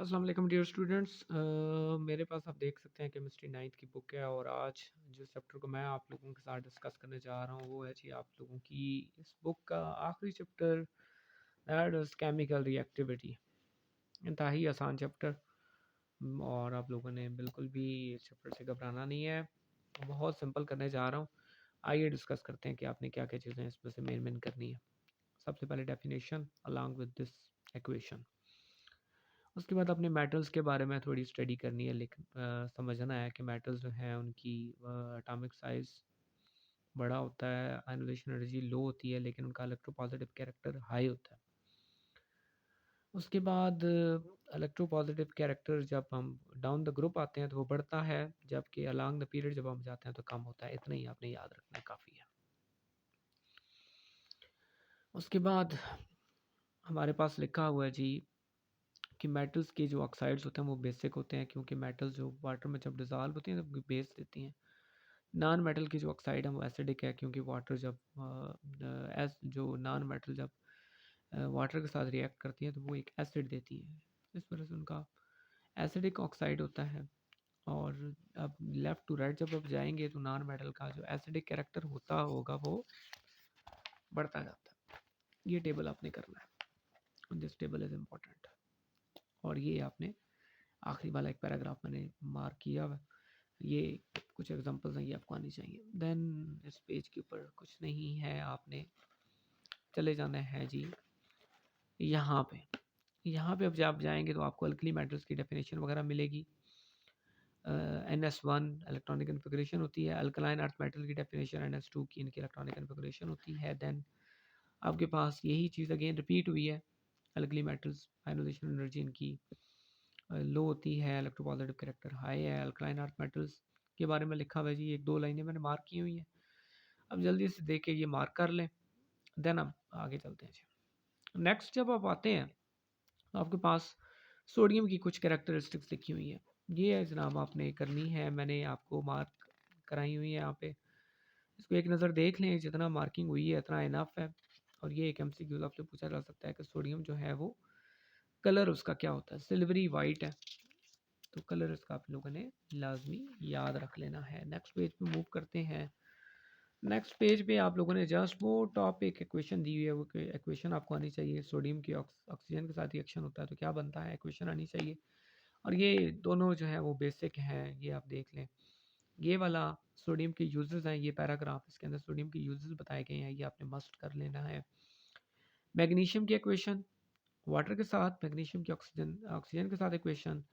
अस्सलाम वालेकुम dear students. मेरे पास आप देख सकते हैं केमिस्ट्री नाइन्थ की बुक है और आज जिस चैप्टर को मैं आप लोगों के साथ डिस्कस करने जा रहा हूँ वो है जी आप लोगों की इस बुक का आखिरी chapter, that is chemical reactivity. इंतहाई आसान चैप्टर और आप लोगों ने बिल्कुल भी इस चैप्टर से घबराना नहीं है। बहुत सिंपल करने जा रहा हूँ। आइए डिस्कस करते हैं कि आपने क्या क्या चीज़ें इसमें से मेन मेन करनी है। सबसे पहले definition along with this equation. उसके बाद अपने मेटल्स के बारे में थोड़ी स्टडी करनी है, लेकिन समझना है कि मेटल्स जो हैं उनकी एटॉमिक साइज़ बड़ा होता है, आयनाइजेशन एनर्जी लो होती है, लेकिन उनका इलेक्ट्रोपॉजिटिव कैरेक्टर हाई होता है। उसके बाद इलेक्ट्रोपॉजिटिव कैरेक्टर जब हम डाउन द ग्रुप आते हैं तो वो बढ़ता है, जबकि अलॉन्ग द पीरियड जब हम जाते हैं तो कम होता है। इतना ही आपने याद रखना है, काफ़ी है। उसके बाद हमारे पास लिखा हुआ है जी कि मेटल्स के जो ऑक्साइड्स होते हैं वो बेसिक होते हैं, क्योंकि मेटल्स जो वाटर में जब डिज़ोल्व होती हैं तो बेस देती हैं। नॉन मेटल की जो ऑक्साइड है वो एसिडिक है, क्योंकि वाटर जब एस जो नॉन मेटल जब वाटर के साथ रिएक्ट करती है तो वो एक एसिड देती है। इस वजह से उनका एसिडिक ऑक्साइड होता है। और अब लेफ़्ट टू राइट जब आप जाएंगे तो नॉन मेटल का जो एसिडिक कैरेक्टर होता होगा वो बढ़ता जाता है। ये टेबल आपने करना है, दिस टेबल इज़ इम्पोर्टेंट। और ये आपने आखिरी वाला एक पैराग्राफ मैंने मार्क किया हुआ है। ये कुछ एग्जांपल्स हैं, ये आपको आनी चाहिए। देन इस पेज के ऊपर कुछ नहीं है, आपने चले जाना है जी यहाँ पे। यहाँ पे अब जब आप जाएंगे तो आपको अल्कली मेटल्स की डेफिनेशन वगैरह मिलेगी। NS1 इलेक्ट्रॉनिक कन्फिगरेशन होती है, अल्कलाइन अर्थ मेटल की डेफिनेशन NS2 की इनकी इलेक्ट्रॉनिक कन्फिगरेशन होती है। देन आपके पास यही चीज़ अगेन रिपीट हुई है, अल्कली मेटल्स आयनाइजेशन एनर्जी इनकी लो होती है, इलेक्ट्रोपॉजिटिव कैरेक्टर हाई है। अल्कलाइन अर्थ मेटल्स के बारे में लिखा हुआ है जी, एक दो लाइनें मैंने मार्क की हुई हैं, अब जल्दी से देख के ये मार्क कर लें। देन अब आगे चलते हैं जी। नेक्स्ट जब आप आते हैं तो आपके पास सोडियम की कुछ कैरेक्टरिस्टिक्स लिखी हुई हैं। ये जनाब आपने करनी है, मैंने आपको मार्क कराई हुई है यहाँ पे। इसको एक नज़र देख लें, जितना मार्किंग हुई है इतना इनफ है। और ये एक MCQ आपसे पूछा जा सकता है कि सोडियम जो है वो कलर उसका क्या होता है, सिल्वरी वाइट है, तो कलर इसका आप लोगों ने लाजमी याद रख लेना है। नेक्स्ट पेज पे मूव करते हैं। नेक्स्ट पेज पे आप लोगों ने जस्ट वो टॉप एक इक्वेशन दी हुई है, वो इक्वेशन आपको आनी चाहिए। सोडियम की ऑक्सीजन के साथ रिएक्शन होता है तो क्या बनता है, इक्वेशन आनी चाहिए। और ये दोनों जो है वो बेसिक हैं, ये आप देख लें। ये वाला सोडियम के यूजेस हैं, ये पैराग्राफ इसके अंदर सोडियम के यूजेस बताए गए हैं, ये आपने मस्ट कर लेना है। मैग्नीशियम की इक्वेशन वाटर के साथ, मैग्नीशियम की ऑक्सीजन ऑक्सीजन के साथ इक्वेशन,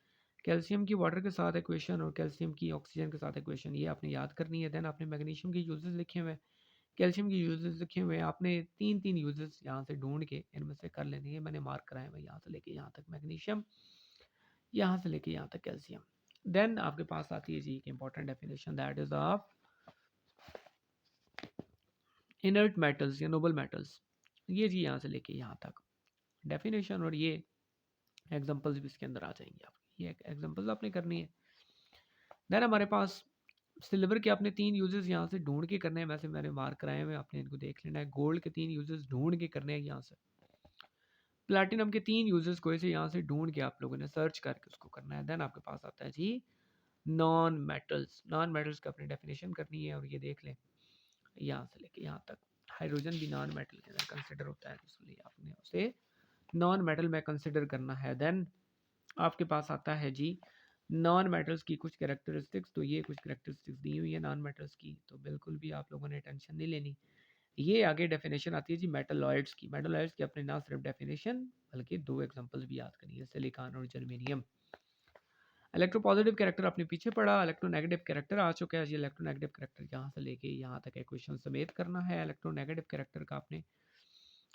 कैल्शियम की वाटर के साथ इक्वेशन और कैल्शियम की ऑक्सीजन के साथ इक्वेशन, ये आपने याद करनी है। देन आपने मैग्नीशियम के यूजेस लिखे हुए हैं, कैल्शियम के यूजेस लिखे हुए हैं, आपने तीन तीन यूजेस यहाँ से ढूंढ के इनमें से कर लेने हैं। मैंने मार्क कराए हुए यहाँ से लेके यहाँ तक मैग्नीशियम, यहाँ से लेके यहाँ तक कैल्शियम। देन आपके पास आती है जी एक important definition, that is of inert metals या नोबल मेटल्स। ये जी यहाँ से लेके यहाँ तक डेफिनेशन, और ये एग्जांपल्स भी इसके अंदर आ जाएंगे। आप ये एग्जांपल्स आपने करनी है। देन हमारे पास सिल्वर के आपने तीन यूजेस यहाँ से ढूंढ के करने हैं, वैसे मैंने मार्क कराए हुए, आपने इनको देख लेना है। गोल्ड के तीन यूजेस ढूंढ के करने हैं यहाँ से। प्लैटिनम के तीन यूजेस को ऐसे यहाँ से ढूंढ के आप लोगों ने सर्च करके उसको करना है। देन आपके पास आता है जी नॉन मेटल्स। नॉन मेटल्स का अपनी डेफिनेशन करनी है, और ये देख लें यहाँ से लेके यहाँ तक। हाइड्रोजन भी नॉन मेटल के अंदर कंसिडर होता है, इसलिए आपने उसे नॉन मेटल में कंसिडर करना है। देन आपके पास आता है जी नॉन मेटल्स की कुछ कैरेक्टरिस्टिक्स, तो ये कुछ कैरेक्टरिस्टिक्स दी हुई है नॉन मेटल्स की, तो बिल्कुल भी आप लोगों ने टेंशन नहीं लेनी। ये आगे डेफिनेशन आती है जी मेटलॉइड्स की। मेटलॉइड्स की अपने ना सिर्फ डेफिनेशन बल्कि दो एग्जांपल्स भी याद करनी है, सिलिकॉन और जर्मेनियम। इलेक्ट्रोपॉजिटिव कैरेक्टर अपने पीछे पड़ा, इलेक्ट्रोनेगेटिव कैरेक्टर आ चुका है जी। इलेक्ट्रोनेगेटिव कैरेक्टर यहाँ से लेके यहाँ तक इक्वेशन समेत करना है। इलेक्ट्रोनेगेटिव कैरेक्टर का आपने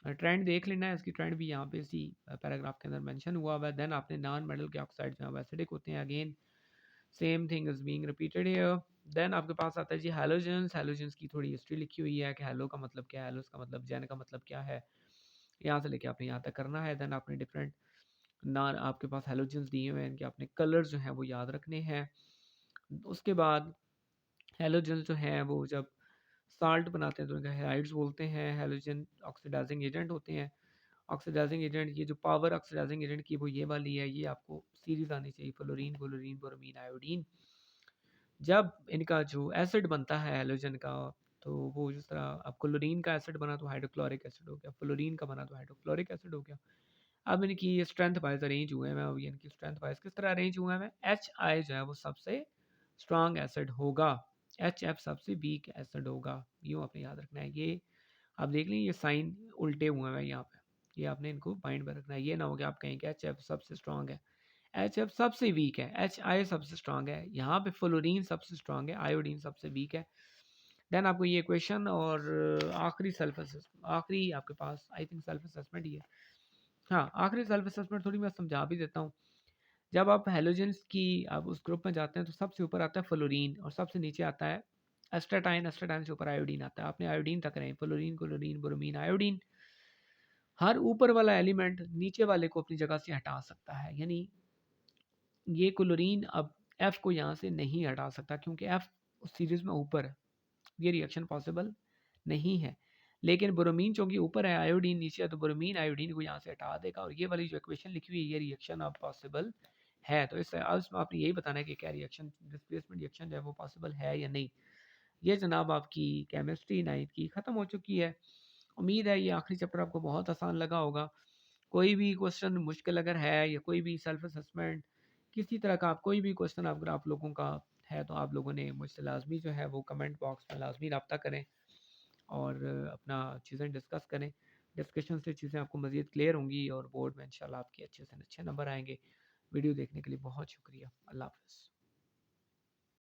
ट्रेंड देख लेना है, इसकी ट्रेंड भी यहाँ पे इसी पैराग्राफ के अंदर मेंशन हुआ हुआ है। देन आपने नॉन मेटल के ऑक्साइड जो है एसिडिक होते हैं, again same thing is being repeated here. Then आपके पास आता है जी हैलोजेंस। हैलोजेंस की थोड़ी हिस्ट्री लिखी हुई है कि हैलो का मतलब क्या है, हैलोस का मतलब, जेन का मतलब क्या है, यहाँ से लेके आपने यहाँ तक करना है। देन आपने डिफरेंट नॉन आपके पास हैलोजेंस दिए हुए हैं, इनके आपने कलर्स जो हैं वो याद रखने हैं। उसके बाद हैलोजेंस जो हैं वो जब साल्ट बनाते हैं तो उनका हैलाइड्स बोलते हैं। हैलोजन ऑक्सीडाइजिंग एजेंट होते हैं। ऑक्सीडाइजिंग एजेंट, ये जो पावर ऑक्सीडाइजिंग एजेंट की वो ये वाली है, ये आपको सीरीज़ आनी चाहिए, फ्लोरीन, क्लोरीन, ब्रोमीन, आयोडीन। जब इनका जो एसिड बनता है हैलोजन का, तो वो जिस तरह अब क्लोरीन का एसिड बना तो हाइड्रोक्लोरिक एसिड हो गया, फ्लोरीन का बना तो हाइड्रोक्लोरिक एसिड हो गया। अब इनकी ये स्ट्रेंथ वाइज अरेंज हुए हैं, अब ये इनकी स्ट्रेंथ वाइज किस तरह अरेंज हुए हैं, एच आई जो है वो सबसे स्ट्रांग एसिड होगा, एच एफ सबसे वीक एसिड होगा, यूँ आपने याद रखना है। ये आप देख लें, ये साइन उल्टे हुए हैं यहाँ पे, ये आपने इनको माइंड में रखना है। ये ना हो कि आप कहें कि एच एफ सबसे स्ट्रांग है, एच एफ सबसे वीक है, एच आई सबसे स्ट्रांग है, यहाँ पे फ्लोरीन सबसे स्ट्रांग है, आयोडीन सबसे वीक है। देन आपको ये क्वेश्चन और आखिरी सेल्फ असेसमेंट, आखिरी आपके पास आई थिंक सेल्फ असेसमेंट ही है। हाँ, आखिरी सेल्फ असेसमेंट थोड़ी मैं समझा भी देता हूँ। जब आप हैलोजेंस की आप उस ग्रुप में जाते हैं तो सबसे ऊपर आता है फ्लोरीन और सबसे नीचे आता है एस्टाटाइन, एस्टाटाइन से ऊपर आयोडीन आता है। आपने आयोडीन तक रहे, फ्लोरीन, क्लोरीन, ब्रोमीन, आयोडीन। हर ऊपर वाला एलिमेंट नीचे वाले को अपनी जगह से हटा सकता है, यानी ये क्लोरीन अब एफ को यहाँ से नहीं हटा सकता क्योंकि एफ उस सीरीज में ऊपर है, ये रिएक्शन पॉसिबल नहीं है। लेकिन ब्रोमीन चूंकि ऊपर है, आयोडीन नीचे है, तो ब्रोमीन आयोडीन को यहाँ से हटा देगा और ये वाली जो इक्वेशन लिखी हुई है, ये रिएक्शन अब पॉसिबल है। तो इससे आपने यही बताना है कि क्या रिएक्शन डिस्प्लेसमेंट रिएक्शन जो है वो पॉसिबल है या नहीं। ये जनाब आपकी केमिस्ट्री 9th की ख़त्म हो चुकी है। उम्मीद है ये आखिरी चैप्टर आपको बहुत आसान लगा होगा। कोई भी क्वेश्चन मुश्किल अगर है या कोई भी सेल्फ असेसमेंट किसी तरह का आप कोई भी क्वेश्चन अगर आप लोगों का है तो आप लोगों ने मुझसे लाजमी जो है वो कमेंट बॉक्स में लाजमी रब्ता करें और अपना चीज़ें डिस्कस करें। डिस्कशन से चीज़ें आपको मज़ीद क्लियर होंगी और बोर्ड में इंशाल्लाह आपके अच्छे से अच्छे नंबर आएंगे। वीडियो देखने के लिए बहुत शुक्रिया। अल्लाह हाफ़िज़।